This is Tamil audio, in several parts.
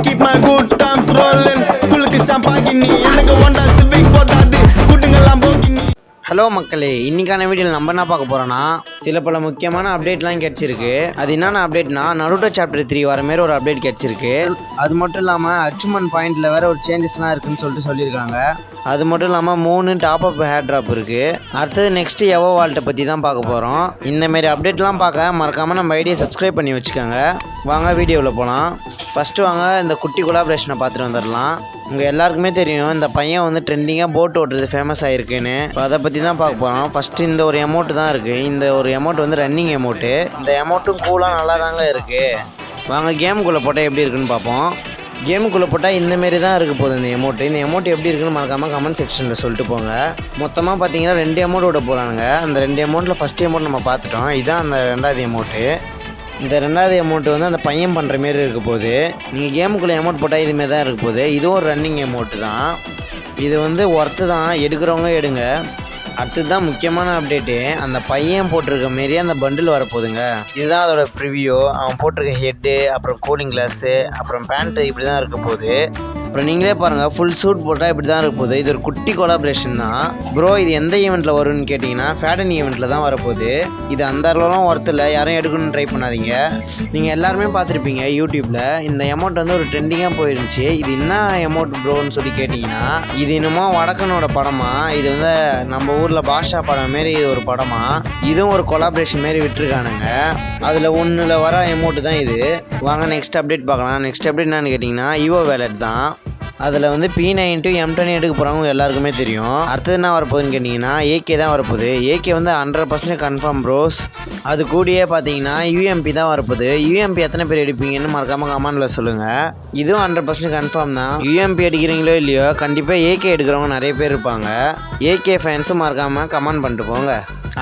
keep my good times rolling. குளுக்கு ஷாம்பாகினி எனக்கு ஒண்டா சிவிக் போதாது கூட்டுங்கெல்லாம் போகினி. ஹலோ மக்களே, இன்றைக்கான வீடியோவில் நம்ம என்ன பார்க்க போகிறோன்னா சில பல முக்கியமான அப்டேட்லாம் கிடச்சிருக்கு. அது என்னென்ன அப்டேட்னா நருட்டோ சாப்டர் 3 வர மாரி ஒரு அப்டேட் கிடச்சிருக்கு. அது மட்டும் இல்லாமல் அச்சீவ்மெண்ட் பாயிண்டில் வேறு ஒரு சேஞ்சஸ்லாம் இருக்குதுன்னு சொல்லியிருக்காங்க. அது மட்டும் இல்லாமல் 3 டாப் அப் ஹேர் ட்ராப் இருக்குது. அடுத்தது நெக்ஸ்ட்டு எவோ வால்ட்டை பற்றி தான் பார்க்க போகிறோம். இந்தமாரி அப்டேட்லாம் பார்க்க மறக்காமல் நம்ம ஐடியை சப்ஸ்கிரைப் பண்ணி வச்சுக்கோங்க. வாங்க வீடியோவில் போகலாம். ஃபஸ்ட்டு வாங்க இந்த குட்டி கொலாபரேஷனை பார்த்துட்டு வந்துடலாம். உங்கள் எல்லாருக்குமே தெரியும் இந்த பையன் வந்து ட்ரெண்டிங்காக போட் ஓட்டுறது ஃபேமஸ் ஆகிருக்குன்னு. இப்போ அதை பற்றி தான் பார்க்க போகிறோம். ஃபஸ்ட்டு இந்த ஒரு எமௌண்ட்டு தான் இருக்குது. இந்த ஒரு எமௌண்ட் வந்து ரன்னிங் எமௌண்ட்டு. இந்த எமௌண்ட்டும் கூலாக நல்லா தாங்க இருக்குது. வாங்க கேமுக்குள்ளே போட்டால் எப்படி இருக்குன்னு பார்ப்போம். கேமுக்குள்ளே போட்டால் இந்தமாரி தான் இருக்க போகுது இந்த எமௌண்ட்டு. இந்த எமௌண்ட் எப்படி இருக்குன்னு மறக்காமல் கமெண்ட் செக்ஷனில் சொல்லிட்டு போங்க. மொத்தமாக பார்த்தீங்கன்னா 2 எமௌண்ட் விட போகிறாங்க. அந்த 2 எமௌண்ட்டில் ஃபஸ்ட் எமௌண்ட் நம்ம பார்த்துட்டோம். இதுதான் அந்த 2வது எமௌண்ட்டு. இந்த 2வது எமௌண்ட்டு வந்து அந்த பையன் பண்ணுற மாரி இருக்க போகுது. நீங்கள் கேமுக்குள்ளே எமௌண்ட் போட்டால் இதுமாரி தான் இருக்க போகுது. இதுவும் ஒரு ரன்னிங் எமௌண்ட்டு தான். இது வந்து ஒர்த்து தான், எடுக்கிறவங்க எடுங்க. அடுத்தது தான் முக்கியமான அப்டேட்டு. அந்த பையன் போட்டிருக்க மாரியே அந்த பண்டில் வரப்போகுதுங்க. இதுதான் அதோட ப்ரிவியூ. அவன் போட்டிருக்க ஹெட்டு, அப்புறம் கூலிங் கிளாஸு, அப்புறம் பேண்ட்டு இப்படி தான் இருக்க போகுது. அப்புறம் நீங்களே பாருங்கள், ஃபுல் சூட் போட்டால் இப்படி தான் இருக்க போகுது. இது ஒரு குட்டி கொலாபரேஷன் தான். ப்ரோ இது எந்த ஈவெண்ட்டில் வரும்னு கேட்டிங்கன்னா ஃபேடன் ஈவெண்ட்டில் தான் வரப்போகுது. இது அந்த அளவுலாம் ஒர்த்தில் யாரும் எடுக்கணும்னு ட்ரை பண்ணாதீங்க. நீங்கள் எல்லாருமே பார்த்துருப்பீங்க யூடியூப்பில் இந்த எமௌண்ட் வந்து ஒரு ட்ரெண்டிங்காக போயிருந்துச்சு. இது என்ன எமௌண்ட் ப்ரோன்னு சொல்லி கேட்டிங்கன்னா இது இன்னுமோ வடக்கனோட படமா, இது வந்து நம்ம ஊரில் பாஷா படம் மாரி இது ஒரு படமா. இதுவும் ஒரு கொலாபரேஷன் மாரி விட்டுருக்கானுங்க. அதில் ஒன்றில் வர எமௌண்ட்டு தான் இது. வாங்க நெக்ஸ்ட் அப்டேட் பார்க்கலாம். நெக்ஸ்ட் அப்டேட் என்னன்னு கேட்டிங்கன்னா ஈவோ வேலட் தான். அதில் வந்து P9 M10 எடுக்க போகிறவங்க எல்லாருக்குமே தெரியும். அடுத்தது என்ன வரப்போகுதுன்னு கேட்டிங்கன்னா AK தான் வரப்போகுது. AK வந்து 100% கன்ஃபார்ம் ப்ரோஸ். அது கூடயே பார்த்தீங்கன்னா UMP தான் வரப்போகுது. UMP எத்தனை பேர் எடுப்பீங்கன்னு மறக்காமல் கமெண்டில் சொல்லுங்கள். இதுவும் 100% கன்ஃபார்ம் தான். UMP எடுக்கிறீங்களோ இல்லையோ கண்டிப்பாக AK எடுக்கிறவங்க நிறைய பேர் இருப்பாங்க. AK ஃபேன்ஸும் மறக்காமல் கமெண்ட் பண்ணிட்டு போங்க.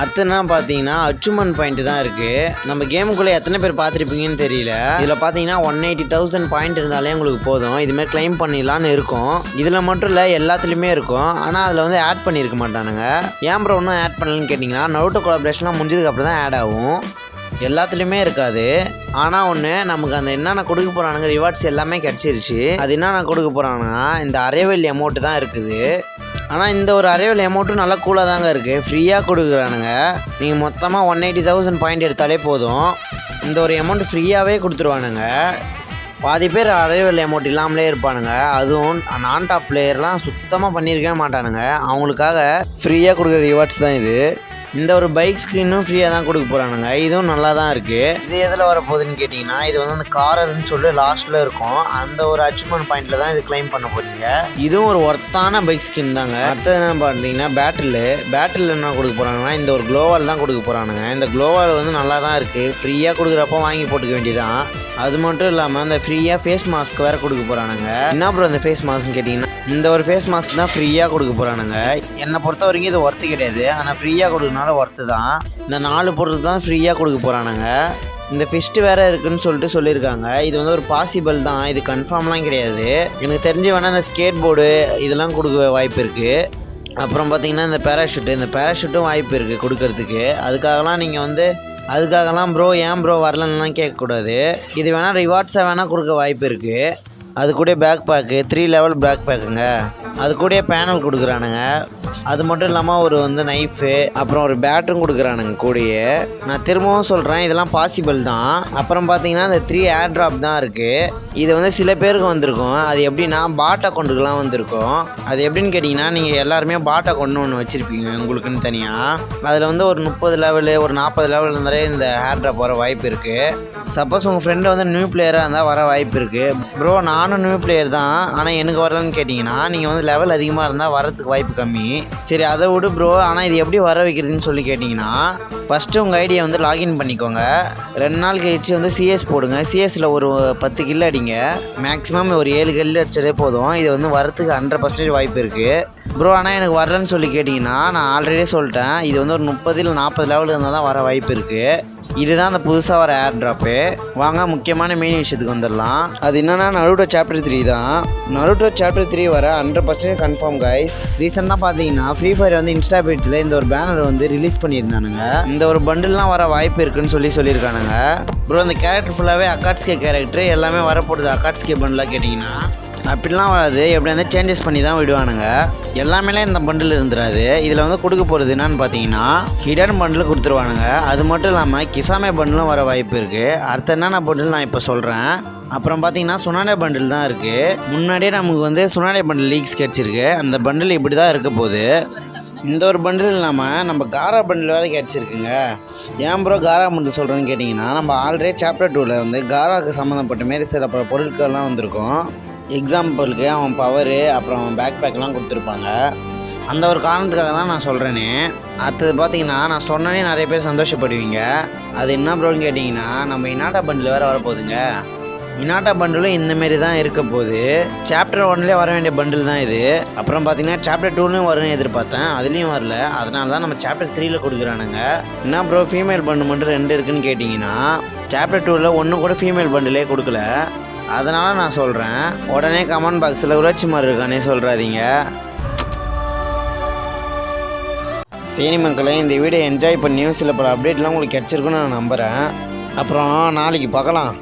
அடுத்ததுனா பார்த்தீங்கன்னா அச்சீவ்மெண்ட் பாயிண்ட் தான் இருக்குது. நம்ம கேமுக்குள்ளே எத்தனை பேர் பார்த்துருப்பீங்கன்னு தெரியல. இதில் பார்த்தீங்கன்னா 180,000 பாயிண்ட் இருந்தாலே உங்களுக்கு போதும். இதுமாதிரி கிளைம் பண்ணிடலான்னு இருக்கும். இதில் மட்டும் இல்லை, எல்லாத்துலேயுமே இருக்கும். ஆனால் அதில் வந்து ஆட் பண்ணியிருக்க மாட்டானுங்க. ஏன் ப்ரோ இன்னும் ஆட் பண்ணலன்னு கேட்டிங்கன்னா நருட்டோ கொலாபரேஷன்லாம் முடிஞ்சதுக்கப்புறம் தான் ஆட் ஆகும். எல்லாத்துலேயுமே இருக்காது. ஆனால் ஒன்று, நமக்கு அந்த என்னென்ன கொடுக்க போகிறானுங்க ரிவார்ட்ஸ் எல்லாமே கிடச்சிருச்சு. அது என்னென்ன கொடுக்க போகிறானுங்கன்னா இந்த அரைவல் அமௌண்ட்டு தான் இருக்குது. ஆனால் இந்த ஒரு அரைவல் அமௌண்ட்டும் நல்லா கூலாக தாங்க இருக்குது. ஃப்ரீயாக கொடுக்குறானுங்க. நீங்கள் மொத்தமாக 180,000 பாயிண்ட் எடுத்தாலே போதும். இந்த ஒரு அமௌண்ட் ஃப்ரீயாகவே கொடுத்துருவானுங்க. பாதி பேர் அரைவல் அமௌண்ட் இல்லாமலே இருப்பானுங்க. அதுவும் நான் டாப் பிளேயர்லாம் சுத்தமாக பண்ணியிருக்கவே மாட்டானுங்க. அவங்களுக்காக ஃப்ரீயாக கொடுக்குற ரிவார்ட்ஸ் தான் இது. இந்த ஒரு பைக் ஸ்க்ரீனும் ஃப்ரீயாக தான் கொடுக்க போகிறானுங்க. இதுவும் நல்லா தான் இருக்குது. இது எதில் வரப்போகுதுன்னு கேட்டிங்கன்னா இது வந்து அந்த காரர்னு சொல்லி லாஸ்ட்டில் இருக்கும். அந்த ஒரு அச்சீவ்மெண்ட் பாயிண்டில் தான் இது கிளைம் பண்ண போகிறீங்க. இதுவும் ஒரு ஒர்த்தான பைக் ஸ்கின் தாங்க. அடுத்தது என்ன பார்த்தீங்கன்னா பேட்டில் என்ன கொடுக்க போகிறாங்கன்னா இந்த ஒரு க்ளோவால் தான் கொடுக்க போகிறானுங்க. இந்த க்ளோவால் வந்து நல்லா தான் இருக்குது. ஃப்ரீயாக கொடுக்குறப்போ வாங்கி போட்டுக்க வேண்டியதான். அது மட்டும் இல்லாமல் அந்த ஃப்ரீயாக ஃபேஸ் மாஸ்க் வேறு கொடுக்க போகிறானுங்க. என்ன அப்புறம் அந்த ஃபேஸ் மாஸ்க்னு கேட்டிங்கன்னா இந்த ஒரு ஃபேஸ் மாஸ்க் தான் ஃப்ரீயாக கொடுக்க போகிறானுங்க. என்னை பொறுத்த வரைக்கும் இது ஒர்த்து கிடையாது. ஆனால் ஃப்ரீயாக கொடுக்கணும் ஒர்த்து தான். இந்த 4 பொருள் தான் ஃப்ரீயாக கொடுக்க போகிறானுங்க. இந்த ஃபிஸ்ட்டு வேறு இருக்குதுன்னு சொல்லியிருக்காங்க. இது வந்து ஒரு பாசிபிள் தான், இது கன்ஃபார்ம்லாம் கிடையாது. எனக்கு தெரிஞ்சு வேணால் இந்த ஸ்கேட் போர்டு இதெல்லாம் கொடுக்க வாய்ப்பு இருக்குது. அப்புறம் பார்த்திங்கன்னா இந்த பேராஷூட்டும் வாய்ப்பு இருக்குது கொடுக்கறதுக்கு. அதுக்காகலாம் ப்ரோ ஏன் ப்ரோ வரலன்னுலாம் கேட்கக்கூடாது. இது வேணால் ரிவார்ட்ஸை வேணால் கொடுக்க வாய்ப்பு இருக்குது. அது கூட பேக் பேக்கு 3 லெவல் பேக் பேக்குங்க. அது கூட பேனல் கொடுக்குறானுங்க. அது மட்டும் இல்லாமல் ஒரு வந்து நைஃபு, அப்புறம் ஒரு பேட்டரும் கொடுக்குறானுங்க கூடயே. நான் திரும்பவும் சொல்கிறேன், இதெல்லாம் பாசிபிள் தான். அப்புறம் பார்த்தீங்கன்னா இந்த 3 ஏர் ட்ராப் தான் இருக்குது. இது வந்து சில பேருக்கு வந்திருக்கும். அது எப்படின்னா பாட் அக்கௌண்ட்டுக்கெலாம் வந்திருக்கும். அது எப்படின்னு கேட்டிங்கன்னா நீங்கள் எல்லாருமே பாட் அக்கௌண்ட்னு ஒன்று வச்சுருப்பீங்க உங்களுக்குன்னு தனியாக. அதில் வந்து ஒரு 30 லெவலு ஒரு 40 லெவல் இருந்தாலே இந்த ஏர் ட்ராப் வர வாய்ப்பு இருக்குது. சப்போஸ் உங்கள் ஃப்ரெண்டு வந்து நியூ பிளேயராக இருந்தால் வர வாய்ப்பு இருக்குது. ப்ரோ நானும் நியூ பிளேயர் தான், ஆனால் எனக்கு வரலன்னு கேட்டிங்கன்னா நீங்கள் வந்து லெவல் அதிகமாக இருந்தால் வரதுக்கு வாய்ப்பு கம்மி. சரி அதை விடு ப்ரோ. ஆனால் இது எப்படி வர வைக்கிறதுன்னு சொல்லி கேட்டிங்கன்னா ஃபஸ்ட்டு உங்கள் ஐடியை வந்து லாகின் பண்ணிக்கோங்க. 2 நாள் கழிச்சு வந்து CS போடுங்க. CSல ஒரு 10 கில் அடிங்க. மேக்ஸிமம் ஒரு 7 கில் அடிச்சதே போதும். இது வந்து வரத்துக்கு 100% வாய்ப்பு இருக்குது ப்ரோ. ஆனால் எனக்கு வரலன்னு சொல்லி கேட்டிங்கன்னா நான் ஆல்ரெடி சொல்லிட்டேன், இது வந்து ஒரு 30 இல்லை 40 லெவல் இருந்தால் தான் வர வாய்ப்பு இருக்குது. இதுதான் அந்த புதுசாக வர ஏர் ட்ராப்பு. வாங்க முக்கியமான மெயின் விஷயத்துக்கு வந்துடலாம். அது என்னன்னா நருட்டோ சாப்டர் 3 தான். நருட்டோ சாப்டர் 3 வர 100% கன்ஃபார்ம் கைஸ். ரீசெண்டாக பார்த்தீங்கன்னா ஃப்ரீ ஃபயர் வந்து இன்ஸ்டா பேஜில் இந்த ஒரு பேனர் வந்து ரிலீஸ் பண்ணியிருந்தானுங்க. இந்த ஒரு பண்டில்லாம் வர வாய்ப்பு இருக்குன்னு சொல்லியிருக்கானுங்க. ப்ரோ இந்த கேரக்டர் ஃபுல்லாகவே அக்காட்ஸ்கே கேரக்டர் எல்லாமே வரப்போகுது. அக்காட்ஸ்கே பண்டிலாக கேட்டிங்கன்னா அப்படிலாம் வராது. எப்படி வந்து சேஞ்சஸ் பண்ணி தான் விடுவானுங்க. எல்லாமே இந்த பண்டில் இருந்துடாது. இதில் வந்து கொடுக்க போகிறது என்னன்னு பார்த்தீங்கன்னா ஹிடன் பண்டில் கொடுத்துருவானுங்க. அது மட்டும் இல்லாமல் கிசாமே பண்டிலும் வர வாய்ப்பு இருக்குது. அடுத்த என்னென்ன பண்டில் நான் இப்போ சொல்கிறேன். அப்புறம் பார்த்தீங்கன்னா சுனாடே பண்டில் தான் இருக்குது. முன்னாடியே நமக்கு வந்து சுனாடே பண்டில் லீக்ஸ் கிடச்சிருக்கு. அந்த பண்டில் இப்படி தான் இருக்க போகுது. இந்த ஒரு பண்டில் இல்லாமல் நம்ம காரா பண்டில் வேறு கிடச்சிருக்குங்க. ஏன் ப்ரோ காரா பண்டில் சொல்கிறேன்னு கேட்டிங்கன்னா நம்ம ஆல்ரெடி சாப்டர் 2ல் வந்து காராவுக்கு சம்மந்தப்பட்ட மாரி சில பல பொருட்கள்லாம் வந்திருக்கும். எக்ஸாம்பிளுக்கு அவன் பவரு அப்புறம் அவன் பேக் பேக்லாம் கொடுத்துருப்பாங்க. அந்த ஒரு காரணத்துக்காக தான் நான் சொல்கிறேனே. அடுத்தது பார்த்தீங்கன்னா நான் சொன்னனே நிறைய பேர் சந்தோஷப்படுவீங்க. அது என்ன ப்ரோன்னு கேட்டிங்கன்னா நம்ம இனாட்டா பண்டில் வேறு வரப்போகுதுங்க. இனாட்டா பண்டிலும் இந்தமாரி தான் இருக்க போகுது. சாப்டர் 1லேயே வர வேண்டிய பண்டில் தான் இது. அப்புறம் பார்த்தீங்கன்னா சாப்டர் 2லையும் வரும்னு எதிர்பார்த்தேன். அதுலேயும் வரல. அதனால தான் நம்ம சாப்டர் 3ல் கொடுக்குறானுங்க. என்ன ப்ரோ ஃபீமேல் பண்டில் மட்டும் 2 இருக்குதுன்னு கேட்டிங்கன்னா சாப்டர் 2ல் ஒன்று கூட ஃபீமேல் பண்டிலே கொடுக்கல. அதனால் நான் சொல்கிறேன். உடனே கமெண்ட் பாக்ஸில் உராட்சி மாதிரி இருக்கானே சொல்கிறாதீங்க. சரி மக்களே, இந்த வீடியோ என்ஜாய் பண்ணியும் சில பல அப்டேட்லாம் உங்களுக்கு கிடச்சிருக்குன்னு நான் நம்புகிறேன். அப்புறம் நாளைக்கு பார்க்கலாம்.